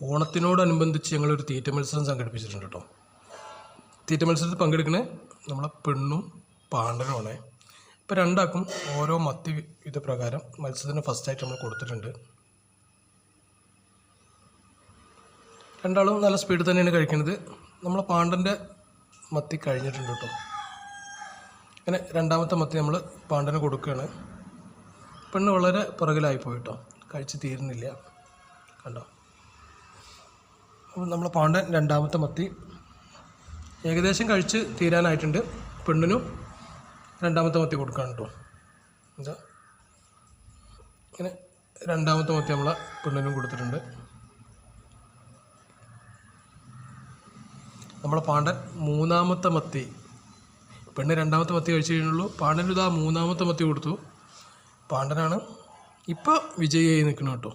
ഓണത്തിനോടനുബന്ധിച്ച് ഞങ്ങളൊരു തീറ്റ മത്സരം സംഘടിപ്പിച്ചിട്ടുണ്ട് കേട്ടോ. തീറ്റ മത്സരത്തിൽ പങ്കെടുക്കുന്നത് നമ്മളെ പെണ്ണും പാണ്ടനുമാണ്. ഇപ്പോൾ രണ്ടാൾക്കും ഓരോ മത്തി ഇത് പ്രകാരം മത്സരത്തിന് ഫസ്റ്റായിട്ട് നമ്മൾ കൊടുത്തിട്ടുണ്ട്. രണ്ടാളും നല്ല സ്പീഡിൽ തന്നെയാണ് കഴിക്കുന്നത്. നമ്മളെ പാണ്ടൻ്റെ മത്തി കഴിഞ്ഞിട്ടുണ്ട് കേട്ടോ. അങ്ങനെ രണ്ടാമത്തെ മത്തി നമ്മൾ പാണ്ടന് കൊടുക്കുകയാണ്. പെണ്ണ് വളരെ പുറകിലായിപ്പോയി കേട്ടോ, കഴിച്ച് തീരുന്നില്ല കണ്ടോ. അപ്പോൾ നമ്മളെ പാണ്ടൻ രണ്ടാമത്തെ മത്തി ഏകദേശം കഴിച്ച് തീരാനായിട്ടുണ്ട്. പെണ്ണിനും രണ്ടാമത്തെ മത്തി കൊടുക്കുകയാണ് കേട്ടോ. എന്താ ഇങ്ങനെ രണ്ടാമത്തെ മത്തി നമ്മളെ പെണ്ണിനും കൊടുത്തിട്ടുണ്ട്. നമ്മളെ പാണ്ടൻ മൂന്നാമത്തെ മത്തി, പെണ്ണ് രണ്ടാമത്തെ മത്തി കഴിച്ച് കഴിഞ്ഞുള്ളൂ. പാണ്ടന് ഇതാ മൂന്നാമത്തെ മത്തി കൊടുത്തു. പാണ്ടനാണ് ഇപ്പോൾ വിജയിയായി നിൽക്കണം കേട്ടോ.